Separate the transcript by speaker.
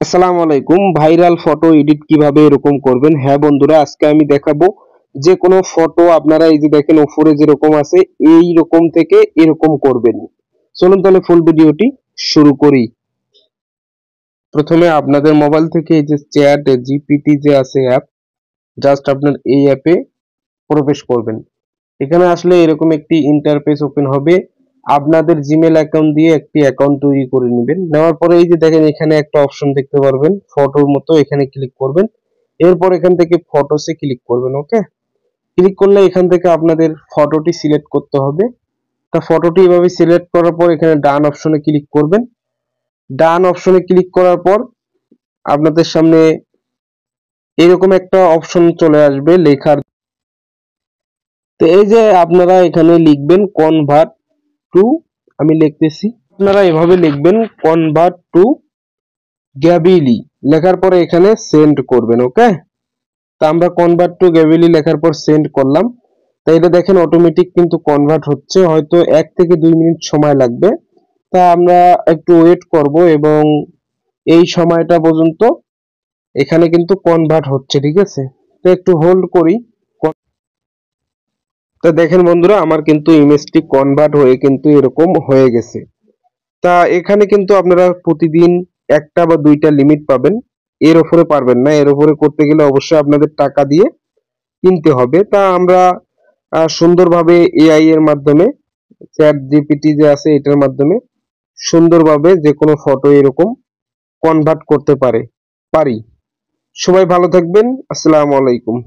Speaker 1: আসসালামু আলাইকুম। Viral photo edit কিভাবে এরকম করবেন? হ্যাঁ বন্ধুরা, আজকে আমি দেখাবো যে কোনো ফটো আপনারা এই যে দেখেন উপরে যেরকম আছে এই রকম থেকে এরকম করবেন। চলুন তাহলে ফুল ভিডিওটি শুরু করি। প্রথমে আপনাদের মোবাইল থেকে এই যে চ্যাট জিপিটি যে আছে অ্যাপ, জাস্ট আপনার এই অ্যাপে প্রবেশ করবেন। এখানে আসলে এরকম একটি ইন্টারফেস ওপেন হবে। আপনাদের জিমেল অ্যাকাউন্ট দিয়ে একটি অ্যাকাউন্ট তৈরি করে নেবেন। নেওয়ার পরে এই যে দেখেন এখানে একটা অপশন দেখতে পারবেন ফটোর মতো, এখানে ক্লিক করবেন। এরপর এখান থেকে ফটোসে ক্লিক করবেন। ওকে, ক্লিক করলে এখান থেকে আপনাদের ফটোটি সিলেক্ট করতে হবে। তা ফটোটি এভাবে সিলেক্ট করার পর এখানে ডান অপশনে ক্লিক করবেন। ডান অপশনে ক্লিক করার পর আপনাদের সামনে এরকম একটা অপশন চলে আসবে লেখার। তো এই যে আপনারা এখানে লিখবেন কনভার্ট টু, আমি লিখতেছি, আপনারা এভাবে লিখবেন কনভার্ট টু গ্যাবিলি, লেখার পরে এখানে সেন্ড করবেন। ওকে, তা আমরা কনভার্ট টু গ্যাবিলি লেখার পর সেন্ড করলাম। তা এটা দেখেন অটোমেটিক কিন্তু কনভার্ট হচ্ছে, হয়তো 1 থেকে 2 মিনিট সময় লাগবে। তা আমরা একটু ওয়েট করব এবং এই সময়টা পর্যন্ত এখানে কিন্তু কনভার্ট হচ্ছে। ঠিক আছে, তো একটু হোল্ড করি। তো দেখেন বন্ধুরা, আমার কিন্তু ইমেজটি কনভার্ট হয়ে কিন্তু এরকম হয়ে গেছে। তা এখানে কিন্তু আপনারা প্রতিদিন একটা বা দুইটা লিমিট পাবেন, এর উপরে পারবেন না। এর উপরে করতে গেলে অবশ্যই আপনাদের টাকা দিয়ে কিনতে হবে। তা আমরা সুন্দরভাবে এআই এর মাধ্যমে, চ্যাট জিপিটি যে আছে এটার মাধ্যমে সুন্দরভাবে যে কোনো ফটো এরকম কনভার্ট করতে পারি। সবাই ভালো থাকবেন। আসসালামু আলাইকুম।